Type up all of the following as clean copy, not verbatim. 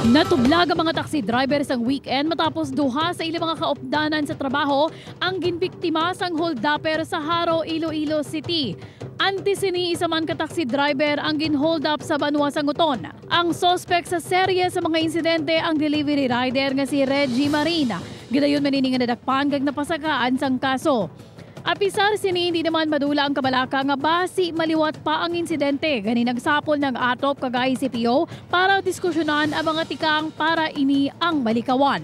Natublag ang mga taxi driver sa weekend matapos duha sa ilang mga kaopdanan sa trabaho ang ginbiktima sang hold-upper sa Haro, Iloilo City. Antisini isa man ka taxi driver ang gin-hold up sa Banwa Sanguton. Ang suspect sa serye sa mga insidente ang delivery rider nga si Reggie Marina. Gidayon manining nga nadakpan kag napasakaan sang kaso. Apisar sini hindi naman madula ang kabalaka nga basi maliwat pa ang insidente. Gani nagsapol ng atop kag ICPO para diskusyonan ang mga tikang para ini ang balikawan.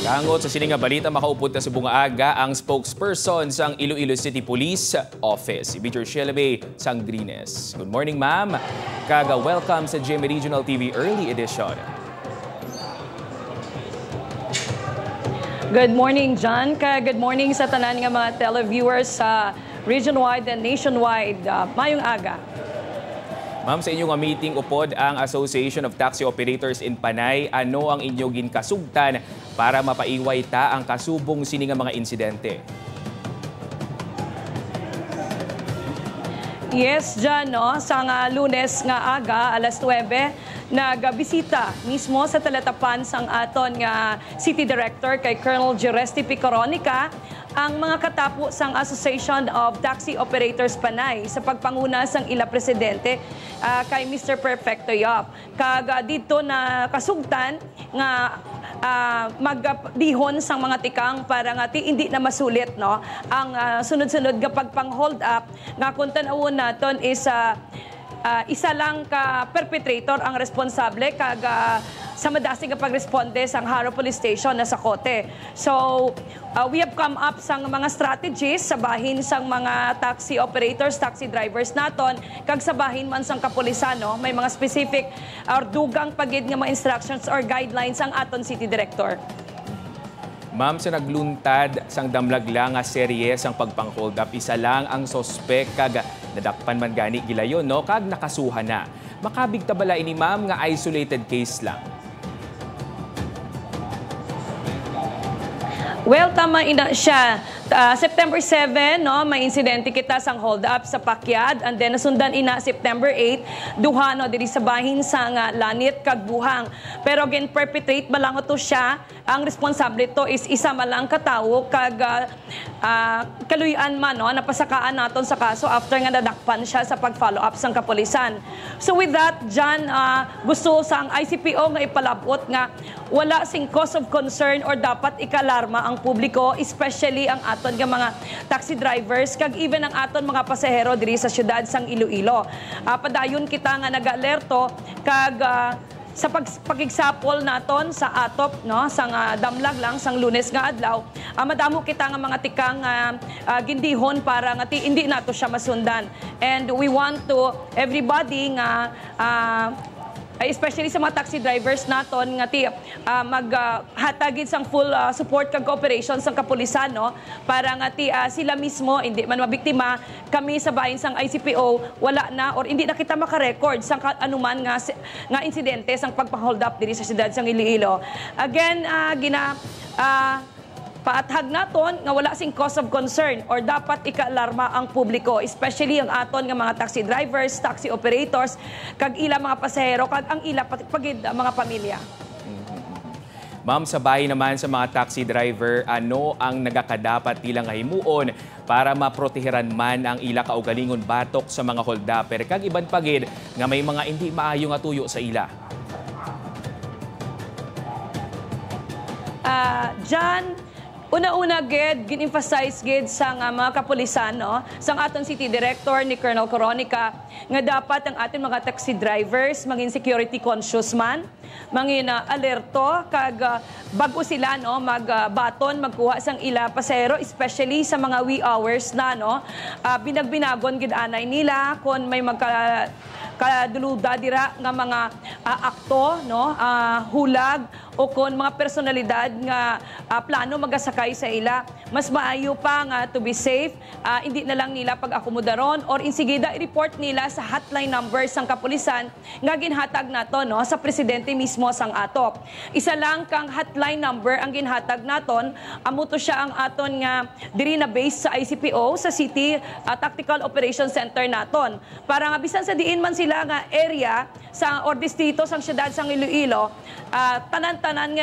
Kangot sa sining nga balita, makaupod na sa bunga-aga ang spokesperson sang Iloilo City Police Office, si Major Shelby Sangrines. Good morning, ma'am. Kaga welcome sa GMA Regional TV Early Edition. Good morning, John. Good morning sa tanan nga mga televiewers sa region-wide and nationwide. Mayong aga. Ma'am, sa inyong meeting upod ang Association of Taxi Operators in Panay, ano ang inyong ginkasugtan para mapaiway ta ang kasubong sini nga mga insidente? Yes, John, no? Sa Lunes nga aga, alas 9, nagbisita mismo sa talatapan sang aton nga City Director kay Colonel Geresti Picaronica ang mga katapo sang Association of Taxi Operators Panay sa pagpanguna sang ila presidente kay Mr. Perfecto Yap. Kag dito na kasugtan nga magdihon sang mga tikang para nga hindi na masulit no ang sunod-sunod nga pagpang-hold up nga kung tan-awon naton is isa lang ka perpetrator ang responsable kag sa madasig nga pagresponde sang Haro Police Station na sa Kote. So, we have come up sang mga strategies sa bahin sang mga taxi operators, taxi drivers naton, kag sa bahin man sang kapulisan, no? May mga specific or dugang pagid nga mga instructions or guidelines ang aton City Director. Ma'am, sa nagluntad sang damlag lang nga serye sang pagpang-hold up, isa lang ang sospek kag nadakpan man gani gilayon, no? Kag nakasuhan na. Makabigta bala ini, ma'am, nga isolated case lang? Well, tama ina siya. September 7, no, may insidente kita sang hold up sa Pakyad, and then nasundan ina September 8, duha no diri sa bahin sang Lanit kag Buhang. Pero again perpetrate malang to siya. Ang responsable to is isa malang katawo kag kaluyan man no napasakaan naton sa kaso after nga nadakpan siya sa pag-follow up sang kapulisan. So with that, John, gusto sang ICPO nga ipalabot nga wala sing cause of concern or dapat ikalarma ang publiko, especially ang aton nga mga taxi drivers kag even ang aton mga pasahero diri sa syudad sang Iloilo. Padayon kita nga nag-alerto kag sa pagigsapol naton sa atop no sang damlag lang sang Lunes nga adlaw, madamo kita nga mga tikang gindihon para nga hindi nato siya masundan. And we want to everybody nga especially sa mga taxi drivers naton nga maghatagid sang full support kag cooperation sang kapulisan no para nga sila mismo hindi man mabiktima. Kami sa bahin sang ICPO wala na or hindi na kita makarecord sang anuman nga insidente sang pagpa-hold up diri sa siyudad sang Iloilo. Again, paathag naton nga wala sing cause of concern or dapat ikaalarma ang publiko, especially ang aton nga mga taxi drivers, taxi operators, kag ila mga pasahero, kag ang ila pagid mga pamilya. Ma'am, sa bahay naman sa mga taxi driver, ano ang nagakadapat nilang himuon para maproteheran man ang ila kaugalingon batok sa mga hold-upper kag iban pagid nga may mga hindi maayo nga tuyo sa ila? John, una-una gid gin-emphasize gid sang mga kapulisan no sang aton City Director ni Colonel Coronica nga dapat ang ating mga taxi drivers maging security conscious man, mangin alerto kag bago sila no magbaton magkuha sang ila pasahero, especially sa mga wee hours na no binagbinagon gid anay nila kon may kaduluda dira nga mga akto no hulag o kon mga personalidad nga plano magasakay sa ila. Mas maayo pa nga to be safe, hindi na lang nila pag-akomodaron or insigida i-report nila sa hotline numbers sang kapulisan nga ginhatag nato no sa presidente mismo sang atop. Isa lang kang hotline number ang ginhatag naton, amo to siya ang aton nga diri na base sa ICPO sa City Tactical Operations Center naton. Para nga bisan sa diin man sila nga area sa or distrito sang syudad sang Iloilo, tanan-tanan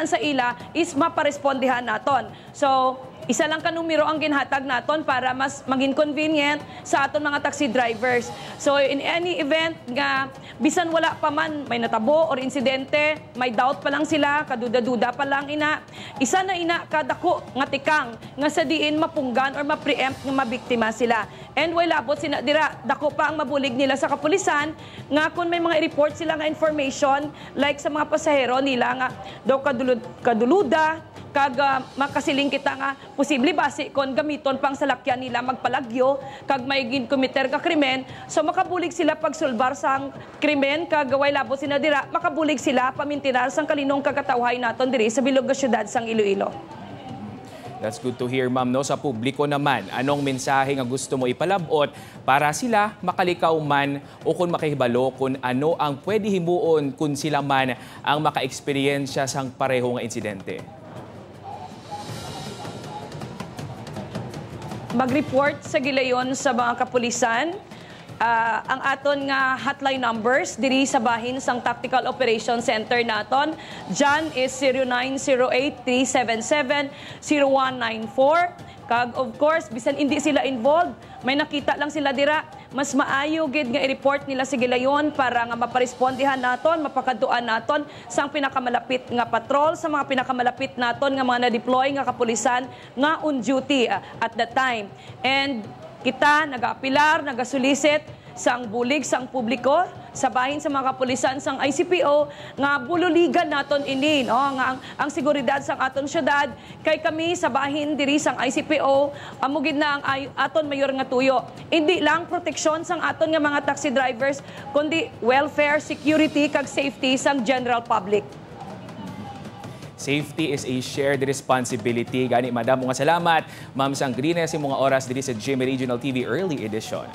sa ila is maparespondihan naton. So, isa lang ka numero ang ginhatag naton para mas maging convenient sa aton mga taxi drivers. So, in any event nga bisan wala pa man may natabo or insidente, may doubt pa lang sila, kaduda-duda pa lang isa na kadako nga tikang nga sa diin mapunggan or ma-preempt nga mabiktima sila. And while abot dira, dako pa ang mabulig nila sa kapulisan nga kung may mga i-report sila nga information like sa mga pasahero nila nga daw kaduluda, kag makasiling kita nga posible base kon gamiton pang salakyan nila magpalagyo kag may ginkomiter ka krimen, so makabulig sila pagsulbar sang krimen kag way labot sina dira, makabulig sila pamintinar sang kalinong kagatawhay naton diri sa bilog nga syudad sang Iloilo. That's good to hear, ma'am. No? Sa publiko naman, anong mensahe nga gusto mo ipalabot para sila makalikaw man o kung makahibalo kung ano ang pwede himuon kung sila man ang maka-eksperyensya sang pareho nga insidente? Mag-report sa gilayon sa mga kapulisan. Ang aton nga hotline numbers diri sa bahin sang Tactical Operations Center naton. Dyan is 0908-377-0194. Kag of course, bisan hindi sila involved, may nakita lang sila dira, mas maayo gid nga i-report nila sa gilayon para nga maparespondihan naton, mapakaduan naton sang pinakamalapit nga patrol, sa mga pinakamalapit naton nga mga na-deploy nga kapulisan nga on duty at that time. And kita nag-aapilar, nag-solicit sang bulig sang publiko sa bahin sa mga kapulisan sang ICPO nga bululigan naton ini no nga ang seguridad sang aton syudad kay kami sa bahin diri sang ICPO amo gid na ang aton mayor nga tuyo, hindi lang proteksyon sang aton nga mga taxi drivers kundi welfare, security kag safety sang general public. Safety is a shared responsibility. Gani, madam, mga salamat. Ma'am Sangrines, yung mga oras diri sa GMA Regional TV Early Edition.